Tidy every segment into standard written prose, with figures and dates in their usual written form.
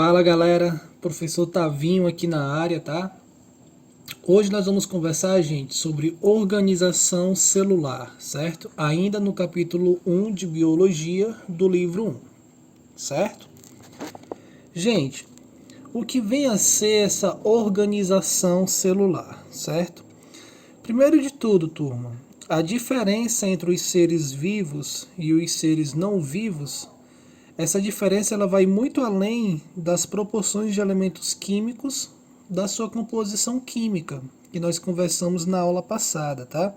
Fala galera, professor Tavinho aqui na área, tá? Hoje nós vamos conversar, gente, sobre organização celular, certo? Ainda no capítulo 1 de Biologia do livro 1, certo? Gente, o que vem a ser essa organização celular, certo? Primeiro de tudo, turma, a diferença entre os seres vivos e os seres não vivos. Essa diferença ela vai muito além das proporções de elementos químicos da sua composição química, que nós conversamos na aula passada, tá?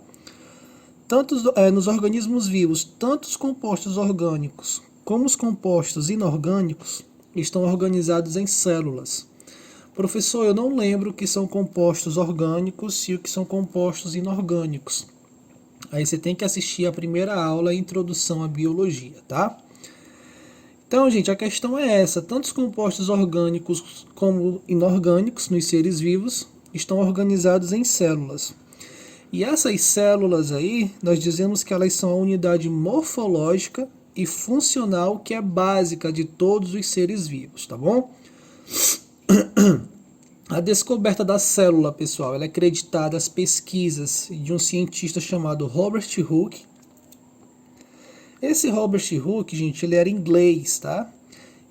Tanto nos organismos vivos, tanto os compostos orgânicos como os compostos inorgânicos estão organizados em células. Professor, eu não lembro o que são compostos orgânicos e o que são compostos inorgânicos. Aí você tem que assistir a primeira aula, Introdução à Biologia, tá? Então, gente, a questão é essa. Tanto os compostos orgânicos como inorgânicos nos seres vivos estão organizados em células. E essas células aí, nós dizemos que elas são a unidade morfológica e funcional que é básica de todos os seres vivos, tá bom? A descoberta da célula, pessoal, ela é acreditada às pesquisas de um cientista chamado Robert Hooke. Esse Robert Hooke, gente, ele era inglês, tá?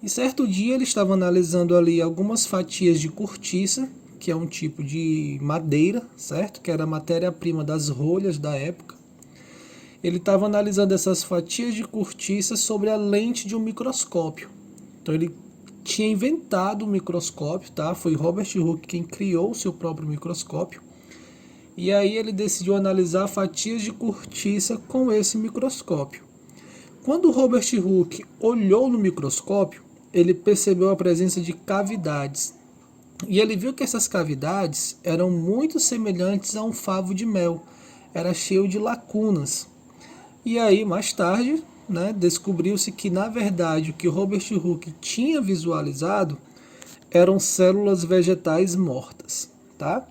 E certo dia ele estava analisando ali algumas fatias de cortiça, que é um tipo de madeira, certo? Que era a matéria-prima das rolhas da época. Ele estava analisando essas fatias de cortiça sobre a lente de um microscópio. Então ele tinha inventado o microscópio, tá? Foi Robert Hooke quem criou o seu próprio microscópio. E aí ele decidiu analisar fatias de cortiça com esse microscópio. Quando Robert Hooke olhou no microscópio, ele percebeu a presença de cavidades. E ele viu que essas cavidades eram muito semelhantes a um favo de mel. Era cheio de lacunas. E aí, mais tarde, descobriu-se que, na verdade, o que Robert Hooke tinha visualizado eram células vegetais mortas, tá?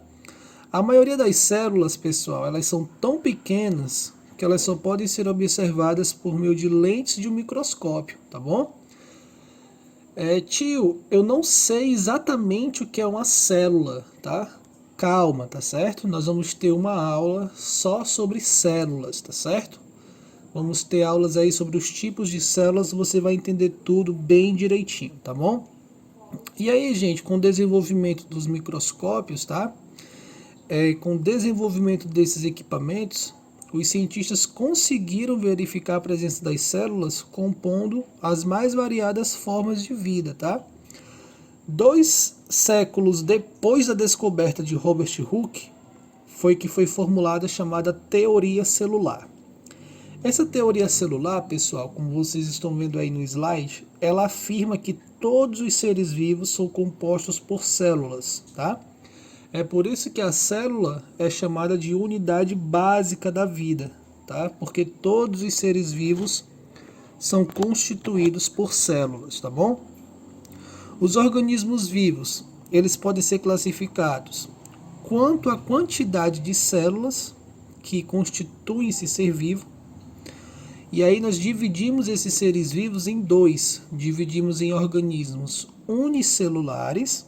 A maioria das células, pessoal, elas são tão pequenas que elas só podem ser observadas por meio de lentes de um microscópio, tá bom? Tio, eu não sei exatamente o que é uma célula, tá? Calma, tá certo? Nós vamos ter uma aula só sobre células, tá certo? Vamos ter aulas aí sobre os tipos de células, você vai entender tudo bem direitinho, tá bom? E aí, gente, com o desenvolvimento dos microscópios, tá? Com o desenvolvimento desses equipamentos, os cientistas conseguiram verificar a presença das células compondo as mais variadas formas de vida, tá? 2 séculos depois da descoberta de Robert Hooke, foi formulada a chamada teoria celular. Essa teoria celular, pessoal, como vocês estão vendo aí no slide, ela afirma que todos os seres vivos são compostos por células, tá? É por isso que a célula é chamada de unidade básica da vida, tá? Porque todos os seres vivos são constituídos por células, tá bom? Os organismos vivos, eles podem ser classificados quanto à quantidade de células que constituem esse ser vivo. E aí nós dividimos esses seres vivos em 2. Dividimos em organismos unicelulares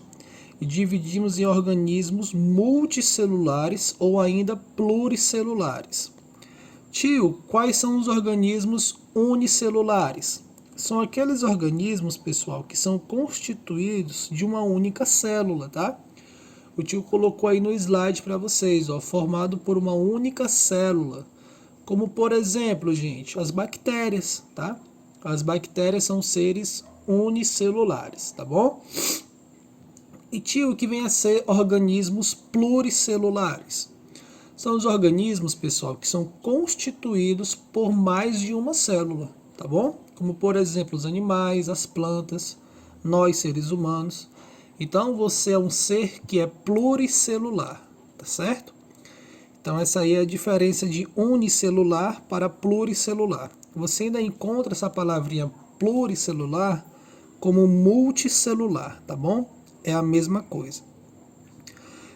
e dividimos em organismos multicelulares ou ainda pluricelulares. Tio, quais são os organismos unicelulares? São aqueles organismos, pessoal, que são constituídos de uma única célula, tá? O tio colocou aí no slide para vocês, ó, formado por uma única célula. Como, por exemplo, gente, as bactérias, tá? As bactérias são seres unicelulares, tá bom? E tio, que vem a ser organismos pluricelulares. São os organismos, pessoal, que são constituídos por mais de uma célula, tá bom? Como, por exemplo, os animais, as plantas, nós, seres humanos. Então, você é um ser que é pluricelular, tá certo? Então, essa aí é a diferença de unicelular para pluricelular. Você ainda encontra essa palavrinha pluricelular como multicelular, tá bom? É a mesma coisa.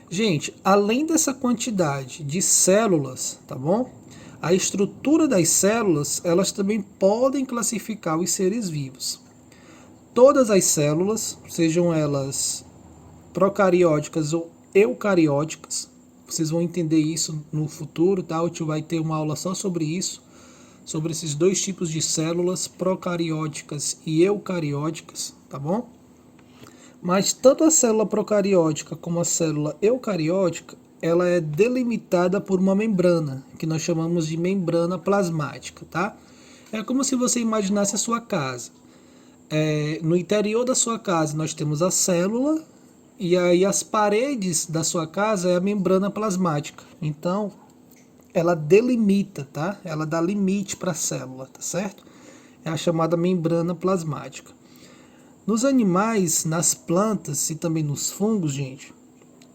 Gente, além dessa quantidade de células, tá bom? A estrutura das células, elas também podem classificar os seres vivos. todas as células, sejam elas procarióticas ou eucarióticas, vocês vão entender isso no futuro, tá? O tio vai ter uma aula só sobre isso, sobre esses dois tipos de células, procarióticas e eucarióticas, tá bom? Mas tanto a célula procariótica como a célula eucariótica, ela é delimitada por uma membrana, que nós chamamos de membrana plasmática, tá? É como se você imaginasse a sua casa. No interior da sua casa nós temos a célula, e aí as paredes da sua casa é a membrana plasmática. Então, ela delimita, tá? Ela dá limite para a célula, tá certo? É a chamada membrana plasmática. Nos animais, nas plantas e também nos fungos, gente,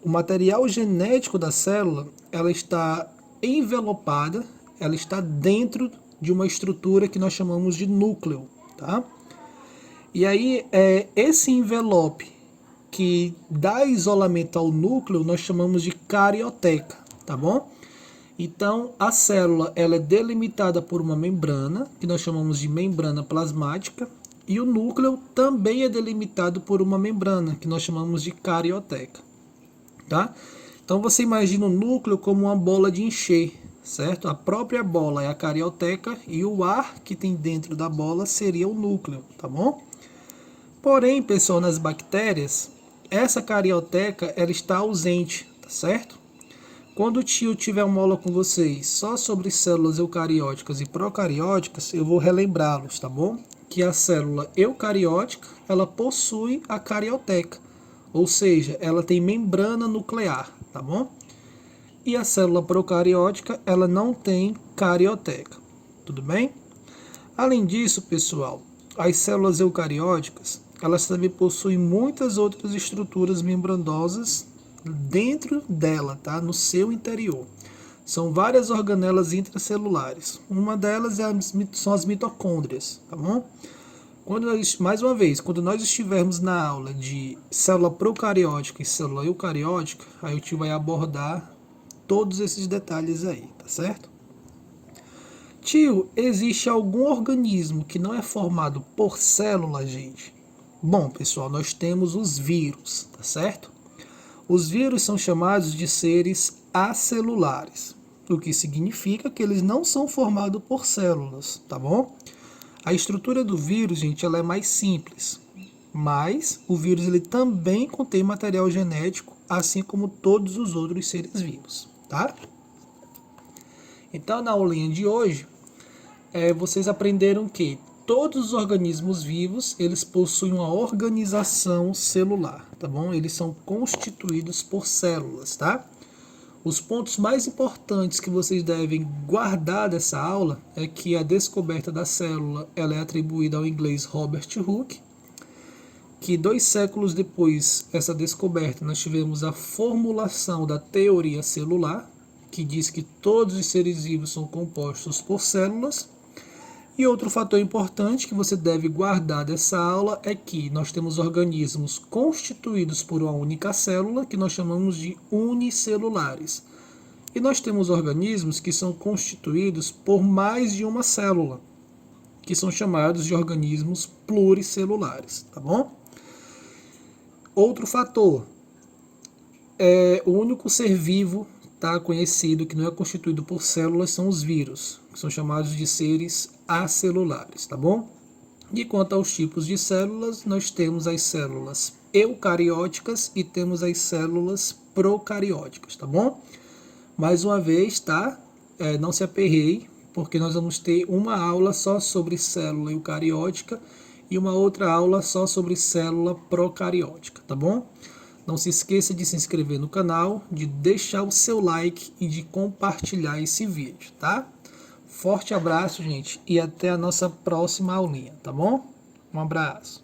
o material genético da célula, ela está envelopada, ela está dentro de uma estrutura que nós chamamos de núcleo, tá? E aí, esse envelope que dá isolamento ao núcleo, nós chamamos de carioteca, tá bom? Então, a célula ela é delimitada por uma membrana, que nós chamamos de membrana plasmática, e o núcleo também é delimitado por uma membrana, que nós chamamos de carioteca, tá? Então, você imagina o núcleo como uma bola de encher, certo? A própria bola é a carioteca e o ar que tem dentro da bola seria o núcleo, tá bom? Porém, pessoal, nas bactérias, essa carioteca ela está ausente, tá certo? Quando o tio tiver uma aula com vocês só sobre células eucarióticas e procarióticas, eu vou relembrá-los, tá bom? Que a célula eucariótica, ela possui a carioteca, ou seja, ela tem membrana nuclear, tá bom? E a célula procariótica, ela não tem carioteca, tudo bem? Além disso, pessoal, as células eucarióticas, elas também possuem muitas outras estruturas membranosas dentro dela, tá? No seu interior. São várias organelas intracelulares. Uma delas são as mitocôndrias, tá bom? Mais uma vez, quando nós estivermos na aula de célula procariótica e célula eucariótica, aí o tio vai abordar todos esses detalhes aí, tá certo? Tio, existe algum organismo que não é formado por célula, gente? Bom, pessoal, nós temos os vírus, tá certo? Os vírus são chamados de seres acelulares, o que significa que eles não são formados por células, tá bom? A estrutura do vírus, gente, ela é mais simples, mas o vírus ele também contém material genético, assim como todos os outros seres vivos, tá? Então, na aulinha de hoje, vocês aprenderam que todos os organismos vivos, eles possuem uma organização celular, tá bom? Eles são constituídos por células, tá? Os pontos mais importantes que vocês devem guardar dessa aula é que a descoberta da célula, ela é atribuída ao inglês Robert Hooke, que 2 séculos depois dessa descoberta, nós tivemos a formulação da teoria celular, que diz que todos os seres vivos são compostos por células. E outro fator importante que você deve guardar dessa aula é que nós temos organismos constituídos por uma única célula, que nós chamamos de unicelulares. E nós temos organismos que são constituídos por mais de uma célula, que são chamados de organismos pluricelulares, tá bom? Outro fator, o único ser vivo conhecido que não é constituído por células são os vírus, que são chamados de seres acelulares, tá bom? E quanto aos tipos de células, nós temos as células eucarióticas e temos as células procarióticas, tá bom? Mais uma vez, tá? Não se aperreie, porque nós vamos ter uma aula só sobre célula eucariótica e uma outra aula só sobre célula procariótica, tá bom? Não se esqueça de se inscrever no canal, de deixar o seu like e de compartilhar esse vídeo, tá? Forte abraço, gente, e até a nossa próxima aulinha, tá bom? Um abraço.